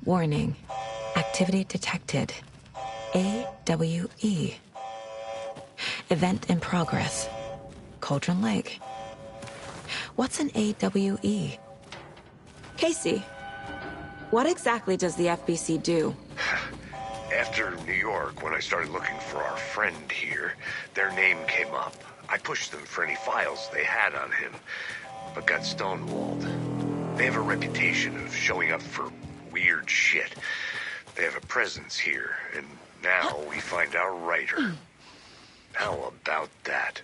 Warning. Activity detected. AWE. Event in progress. Cauldron Lake. What's an AWE? Casey, what exactly does the FBC do? After New York, when I started looking for our friend here, their name came up. I pushed them for any files they had on him, but got stonewalled. They have a reputation of showing up for weird shit. They have a presence here, and now we find our writer. How about that?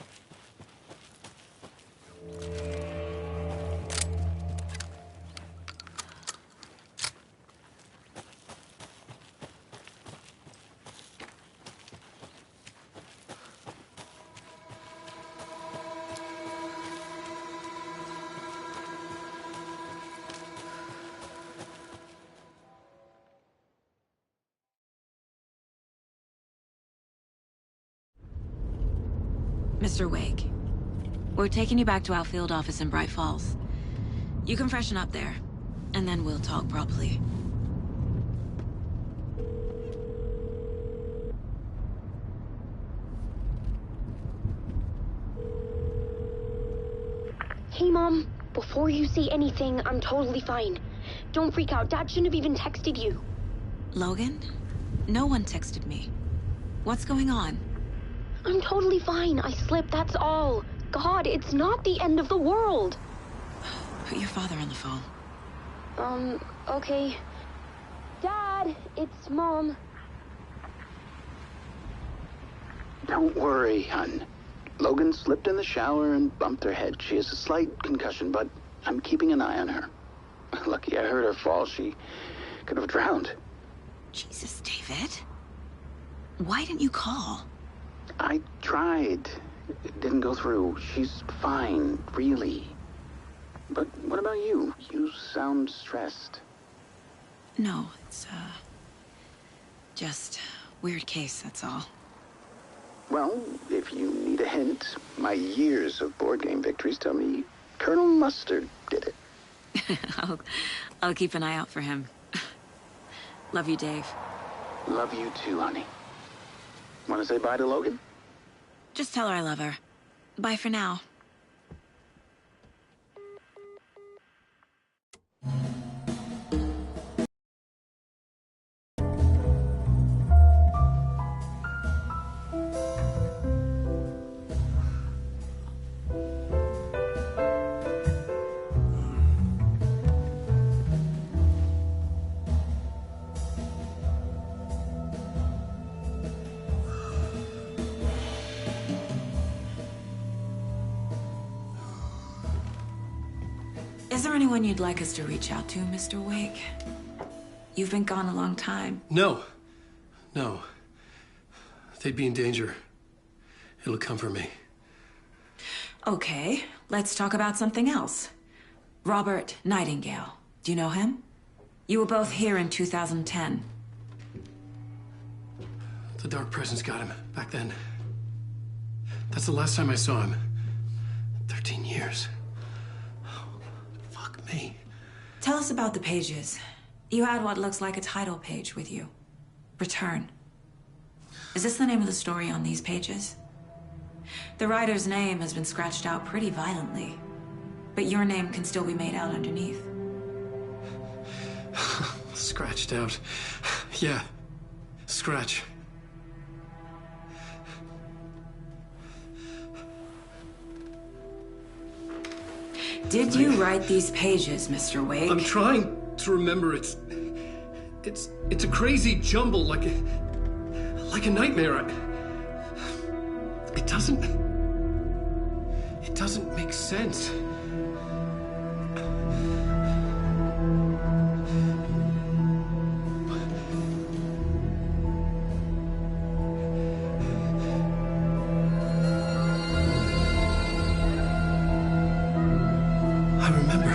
Mr. Wake, we're taking you back to our field office in Bright Falls. You can freshen up there, and then we'll talk properly. Hey, Mom. Before you say anything, I'm totally fine. Don't freak out. Dad shouldn't have even texted you. Logan? No one texted me. What's going on? I'm totally fine. I slipped, that's all. God, it's not the end of the world. Put your father on the phone. Okay. Dad, it's Mom. Don't worry, hon. Logan slipped in the shower and bumped her head. She has a slight concussion, but I'm keeping an eye on her. Lucky I heard her fall. She could have drowned. Jesus, David. Why didn't you call? I tried. It didn't go through. She's fine, really. But what about you? You sound stressed. No, it's, just weird case, that's all. Well, if you need a hint, my years of board game victories tell me Colonel Mustard did it. I'll keep an eye out for him. Love you, Dave. Love you too, honey. Want to say bye to Logan? Just tell her I love her. Bye for now. Is there anyone you'd like us to reach out to, Mr. Wake? You've been gone a long time. No. They'd be in danger. It'll come for me. Okay, let's talk about something else. Robert Nightingale. Do you know him? You were both here in 2010. The Dark Presence got him back then. That's the last time I saw him. 13 years. Fuck me. Tell us about the pages. You had what looks like a title page with you. Return. Is this the name of the story on these pages? The writer's name has been scratched out pretty violently, but your name can still be made out underneath. Scratched out. Yeah. Scratch. Did you write these pages, Mr. Wake? I'm trying to remember. It's a crazy jumble, like a nightmare. It doesn't make sense. I remember.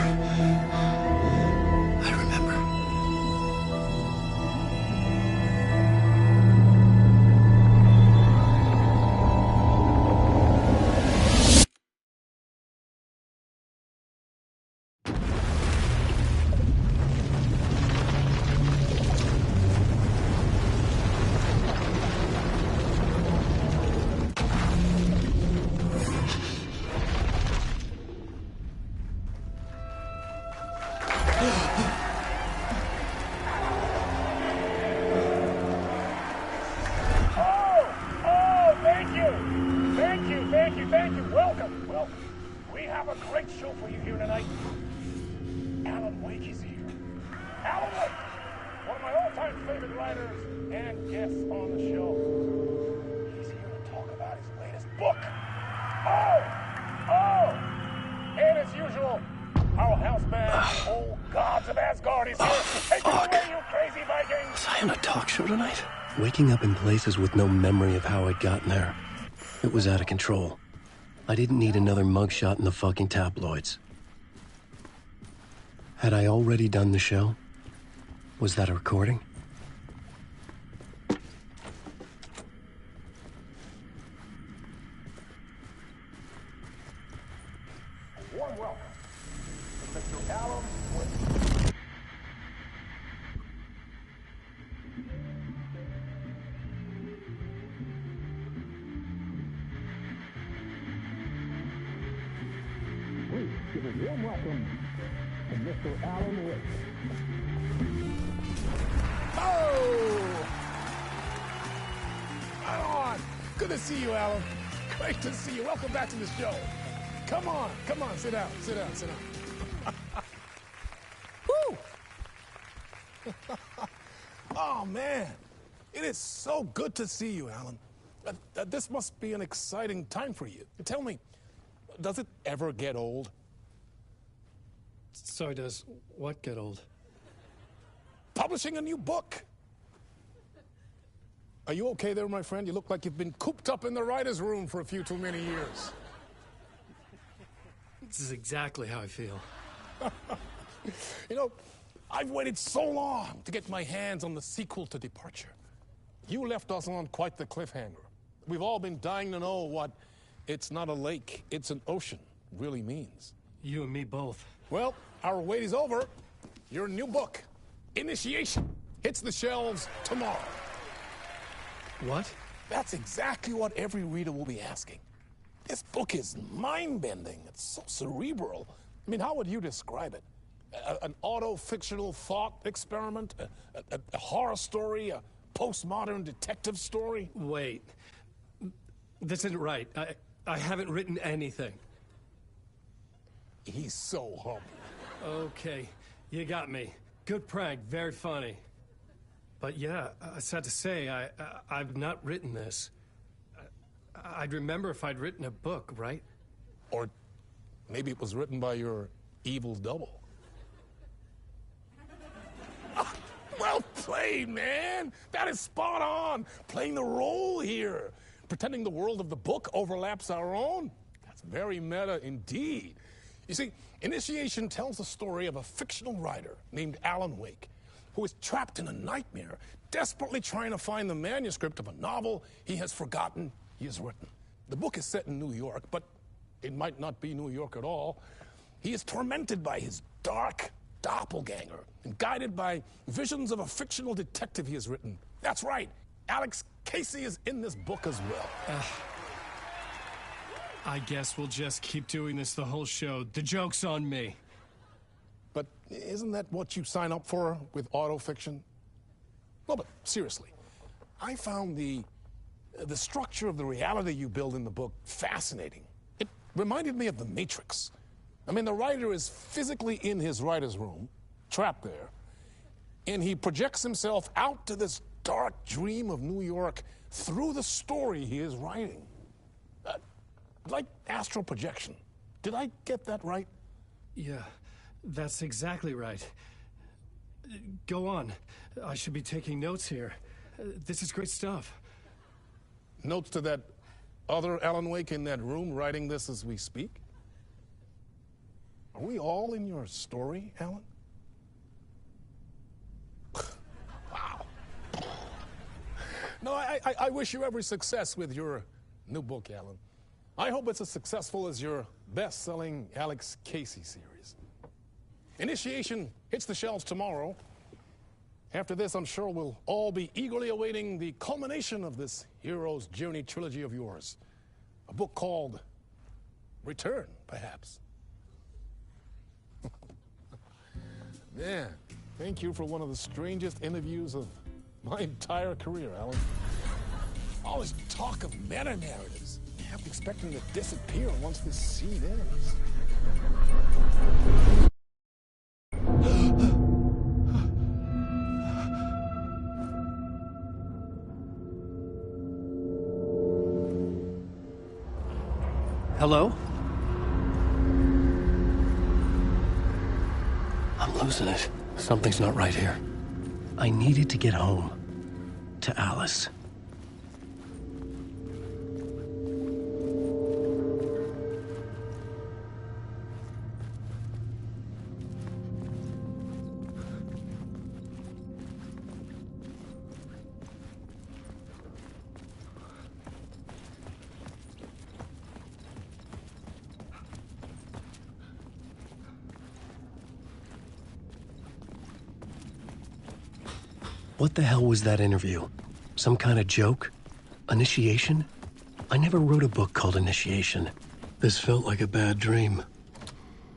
great show for you here tonight. Alan Wake is here. Alan Wake, one of my all-time favorite writers and guests on the show. He's here to talk about his latest book. Oh! And as usual, our house band, old gods of Asgard, is here. Take it away, you crazy Vikings! Was I on a talk show tonight? Waking up in places with no memory of how I'd gotten there. It was out of control. I didn't need another mugshot in the fucking tabloids. Had I already done the show? Was that a recording? A warm welcome to Mr. Alan Wake. Please give a warm welcome to Mr. Alan Wake. Oh! Right on. Good to see you, Alan. Great to see you. Welcome back to the show. Come on, sit down. Woo! Oh, man. It is so good to see you, Alan. This must be an exciting time for you. Tell me, does it ever get old? So does what get old? Publishing a new book. Are you okay there, my friend? You look like you've been cooped up in the writer's room for a few too many years. This is exactly how I feel. You know, I've waited so long to get my hands on the sequel to Departure. You left us on quite the cliffhanger. We've all been dying to know what "it's not a lake, it's an ocean" really means. You and me both. Well, our wait is over. Your new book, Initiation, hits the shelves tomorrow. What? That's exactly what every reader will be asking. This book is mind-bending. It's so cerebral. I mean, how would you describe it? An auto-fictional thought experiment? A horror story? A postmodern detective story? Wait. This isn't right. I haven't written anything. He's so humble. Okay, you got me. Good prank, very funny. But yeah, sad to say, I've not written this. I'd remember if I'd written a book, right? Or maybe it was written by your evil double. Well played, man. That is spot on. Playing the role here. Pretending the world of the book overlaps our own. That's very meta indeed. You see, Initiation tells the story of a fictional writer named Alan Wake, who is trapped in a nightmare, desperately trying to find the manuscript of a novel he has forgotten he has written. The book is set in New York, but it might not be New York at all. He is tormented by his dark doppelganger and guided by visions of a fictional detective he has written. That's right, Alex Casey is in this book as well. I guess we'll just keep doing this the whole show. The joke's on me. But isn't that what you sign up for with autofiction? No, but seriously, I found the structure of the reality you build in the book fascinating. It reminded me of The Matrix. I mean, the writer is physically in his writer's room, trapped there, and he projects himself out to this dark dream of New York through the story he is writing. Like astral projection. Did I get that right? Yeah, that's exactly right. Go on. I should be taking notes here. This is great stuff. Notes to that other Alan Wake in that room writing this as we speak? Are we all in your story, Alan? Wow. No, I wish you every success with your new book, Alan. I hope it's as successful as your best-selling Alex Casey series. Initiation hits the shelves tomorrow. After this, I'm sure we'll all be eagerly awaiting the culmination of this hero's journey trilogy of yours. A book called Return, perhaps. Man, thank you for one of the strangest interviews of my entire career, Alan. All this talk of meta-narratives. I'm expecting to disappear once this scene ends. Hello? I'm losing it. Something's not right here. I needed to get home. To Alice. What the hell was that interview? Some kind of joke? Initiation? I never wrote a book called Initiation. This felt like a bad dream.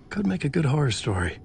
Could make a good horror story.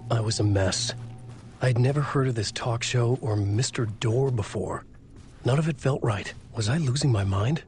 I was a mess. I'd never heard of this talk show or Mr. Door before. None of it felt right. Was I losing my mind?